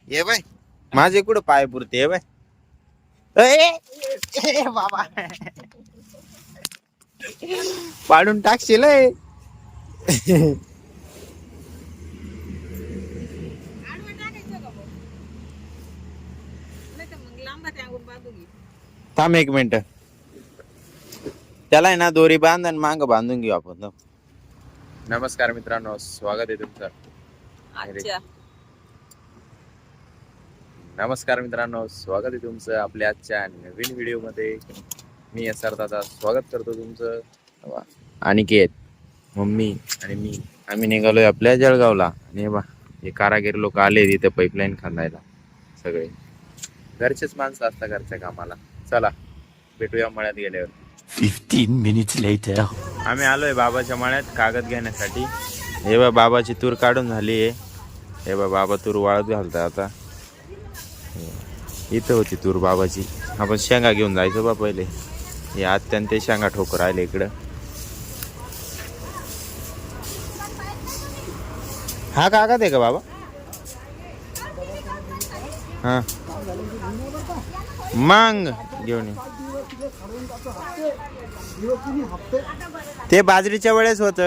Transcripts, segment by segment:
ये बाय माझे कुठं पाय पुरते ये बाय बाबा पाडून टाकशील थांब एक मिनिट त्याला आहे ना दोरी बांध आणि मांग बांधून घेऊ आपण. नमस्कार मित्रांनो, स्वागत आहे तुमचं. नमस्कार मित्रांनो, स्वागत आहे तुमचं आपल्या आजच्या नवीन व्हिडिओ मध्ये. मी एसआर दादा स्वागत करतो तुमचं. अनिकेत, मम्मी आणि मी आम्ही निघालोय आपल्या जळगावला. आणि हे कारागीर लोक आले तिथे पाईपलाईन खांदायला. सगळे घरचेच माणसं असतात घरच्या कामाला. चला भेटूया मळ्यात गेल्यावर. 15 minutes later. आम्ही आलोय बाबाच्या मळ्यात कागद घेण्यासाठी. हे बा बाबाची तूर काढून झाली आहे. हे बा बाबा तूर वाळत घालता आता. इथं होती तूर बाबाची. आपण शेंगा घेऊन जायचो बा पहिले. हे आत्यान ते शेंगा ठोकर राहिले इकडं. हा कागद आहे का बाबा? हा मग घेऊन ये. ते बाजरीच्या वेळेस होत.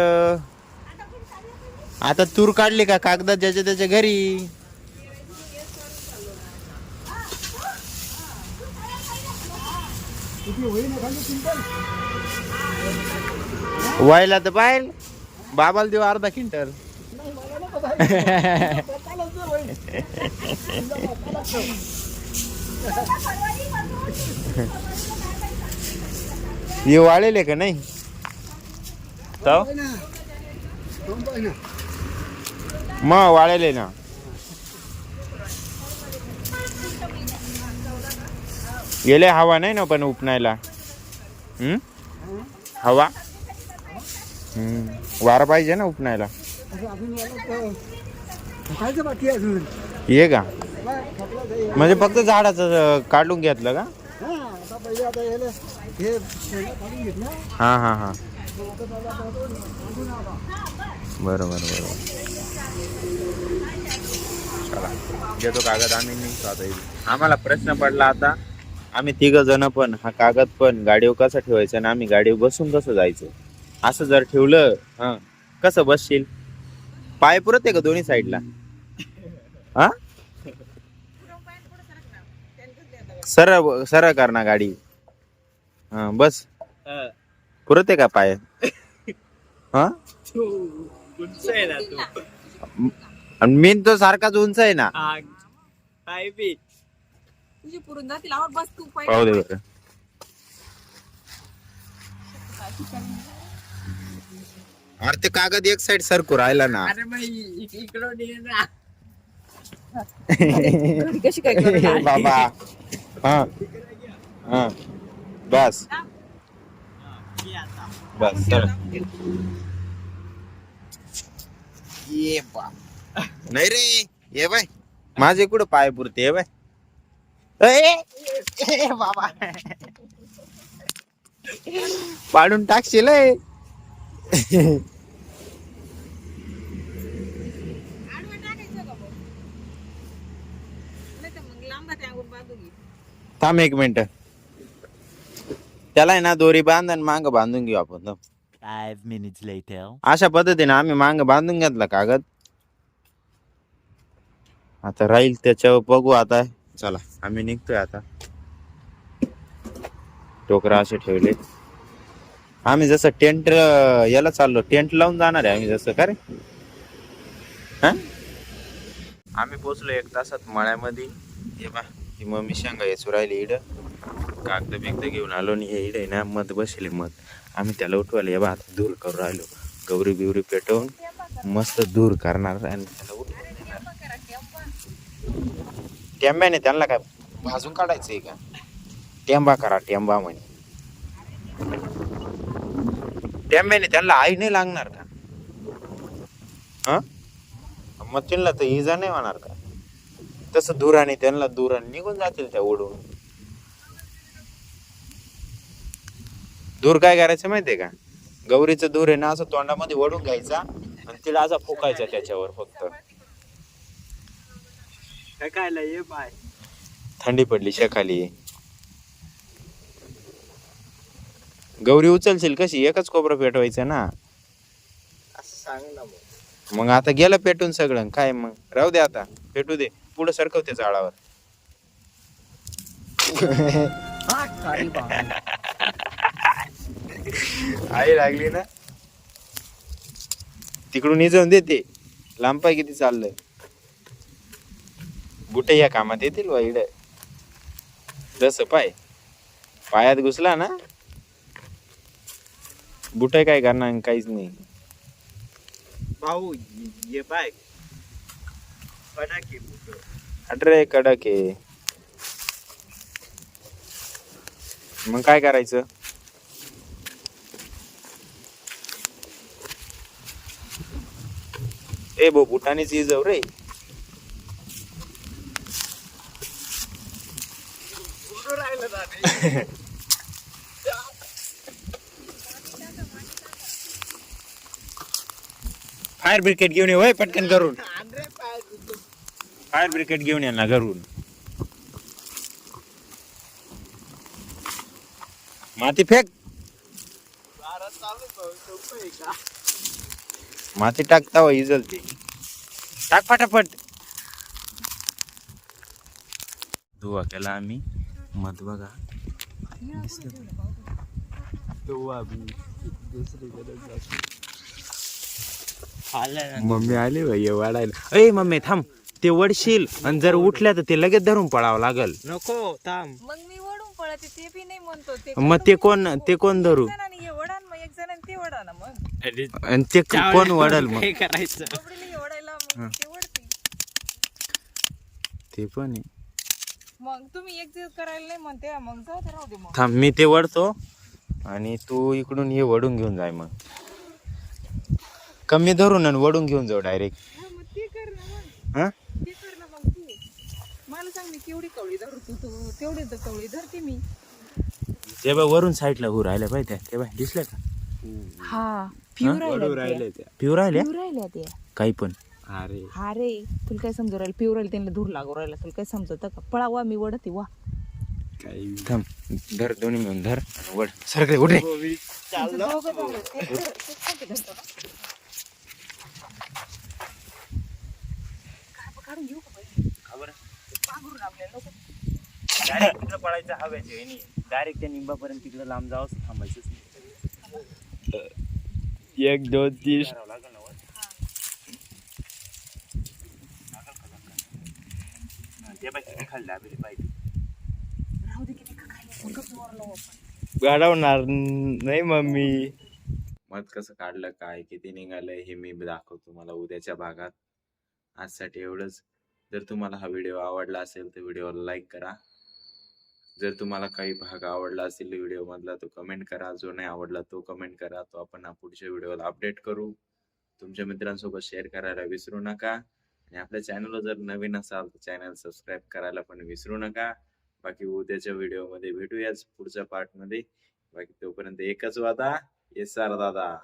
आता तूर काढली का कागदात ज्याच्या त्याच्या घरी. व्हायला तर पाहिल बाबाला देऊ अर्धा क्विंटल. हे वाळेले का नाही मग वाळेले ना. गेले हवा नाही ना पण उपनायला. हवा वारा पाहिजे ना उपनायला. ये का म्हणजे फक्त झाडाचं काढून घेतलं का? हा हा हा बरोबर बरोबर. चला घेतो कागद आम्ही निघतो आता. आम्हाला प्रश्न पडला आता. आम्ही 3 जण पण हा कागद पण गाडीवर कसा ठेवायचा आणि आम्ही गाडीवर बसून कसं जायचं. असं जर ठेवलं हा कसं बसशील? पाय पुरत आहे का दोन्ही साईडला? हा सरळ सरळ कर ना गाडी. हा बस पुरत आहे का पाय? हा आणि मीन तो सारखाच उंच आहे ना. पाहू दे बरं. अरे ते कागद एक साइड सरकू राहिला ना. बाबा हा हा बस बस चल. ये बा नाही रे ये बाय माझे कुठं पाय पुरते ये बाय बाबा पाडून टाकशील. थांब एक मिनिट त्याला आहे ना दोरी बांध आणि मांग बांधून घेऊ आपण. 5 minutes later. अशा पद्धतीने आम्ही मांग बांधून घेतला कागद. आता राहील त्याच्यावर बघू आता. चला आम्ही निघतोय आता. टोकरा असे ठेवले. आम्ही जसं टेंट याला चाललो टेंट लावून जाणार आहे आम्ही जसं का रे. आम्ही पोचलो 1 तासात मळ्यामध्ये. हे बा ही मम्मी शेंगा येचू राहिली. इड कागद बिगद घेऊन आलो आणि हे इड आहे ना मध बसले मध. आम्ही त्याला उठवायला हे बा आता धूर करू राहिलो. गौरी बिवरी पेटवून मस्त धूर करणार आणि त्याला टेंब्याने त्यांना काय भाजून काढायचंय का? टेंबा करा टेंबा म्हणे. टेंब्याने त्यांना आई नाही लागणार का? हा मग त्यांना तर इजा नाही होणार का? तसं धुराने त्यांना धुराने निघून जातील त्या ओढून. धूर काय करायचं माहितीये का? गौरीचं धूर आहे ना असं तोंडामध्ये ओढून घ्यायचा आणि तिला असा फुकायचा त्याच्यावर फक्त. फेकायला ये बाय. थंडी पडली शेखाली. गौरी उचलशील कशी? एकच कोपरा पेटवायचं ना. असं सांग ना मग. मग आता गेलं पेटून सगळं काय मग राहू दे आता पेटू दे पुढे सरकवते झाडावर. आई लागली ना तिकडून इजवून देते. लांब पाय किती चाललंय. बुटे या कामात येतील वाईड. जस पाय पायात घुसला ना बुटे काय करणार काहीच नाही. भाऊ ये बाय. फटाके बुट. अरे कडक आहे. मग काय करायचं? ए बो बुटानेच इजव रे. बुट राहिलं ना. फायर ब्रिगेड घेऊन ये होय पटकन करून. आंध्रे पाय दुखतो. फायर ब्रिगेड घेऊन ये ना घरून. माती फेक. वारा चालू भाऊ सोपं आहे का? माती टाकता हो इजलते. टाक फटाफट. धुवा केला आम्ही मत बघा. दुसरीकडे जातो. मम्मी आली भाई वाढायला. ए मम्मी थांब ते वडशील आणि जर उठल्या तर ते लगेच धरून पळावं लागल. नको थांब. मग मी वडून पळते ते बी नाही म्हणतो ते. मग ते कोण धरू? एक जणाने हे वडा न मग एक जणाने ते वडा ना मग. आणि ते कोण वडल मग? काय करायचं? कपडे हे वडायला मग ते वडते. ते पण आहे. मग तुम्ही एक दिवस करायला नाही म्हणते मग जाऊ दे राहू दे मग. थांब मी ते वडतो आणि तू इकडून हे वडून घेऊन जाय. मग कमी धरून आणि वडून घेऊन जाऊ डायरेक्ट. हा, मग ते कर ना मग. हा ते कर ना मग तू. मला सांग मी केवढी कवळी धरू तू तेवढी तर कवळी धरते मी. ते बघ वरून साईडला उभं राहिल्या पाहिजे. ते बघ दिसलं का? हा पिऊ राहिल्या त्या. पिऊ राहिल्या पिऊ राहिल्या ते. काही पण. अरे हा रे तुला काय समजू राहिलं पिऊ राहिलं त्यांना धूर लागू राहिला तुला काय समजत का? पळा वा मी वडते वा. काही थांब धर दोन्ही मिळून धर आणि वड सरकडे उठ रे. चाललं. काढून घेऊ का पहिले? पांघरून आपल्याला नको. डायरेक्ट तिकडे पळायचं हव्याचे डायरेक्ट त्या निंबापर्यंत तिकडे लांब जावंच थांबायचंच नाही. 1 2 3. करावं लागेल ना वर. ते बाई किती खाली दाबेली पाहिजे. राहू दे किती का खायला गप्प मारलो आपण. गाडवणार नाही मम्मी. मध कसं काढलं काय किती निघालंय हे मी दाखवतो तुम्हाला उद्याच्या भागात. आजसाठी एवढंच. जर तुम्हाला हा व्हिडिओ आवडला असेल तर व्हिडिओला लाईक करा. जर तुम्हाला काही भाग आवडला असेल व्हिडिओ मधला तो कमेंट करा. जो नाही आवडला तो कमेंट करा. तो आपण पुढच्या व्हिडिओला अपडेट करू. तुमच्या मित्रांसोबत शेअर करायला विसरू नका. आणि आपल्या चॅनलला जर नवीन असाल तर चॅनल सबस्क्राईब करायला पण विसरू नका. बाकी उद्याच्या व्हिडिओमध्ये भेटूयाच पुढच्या पार्टमध्ये. बाकी तोपर्यंत एकच वादा. येस सर दादा.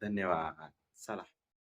धन्यवाद. चला.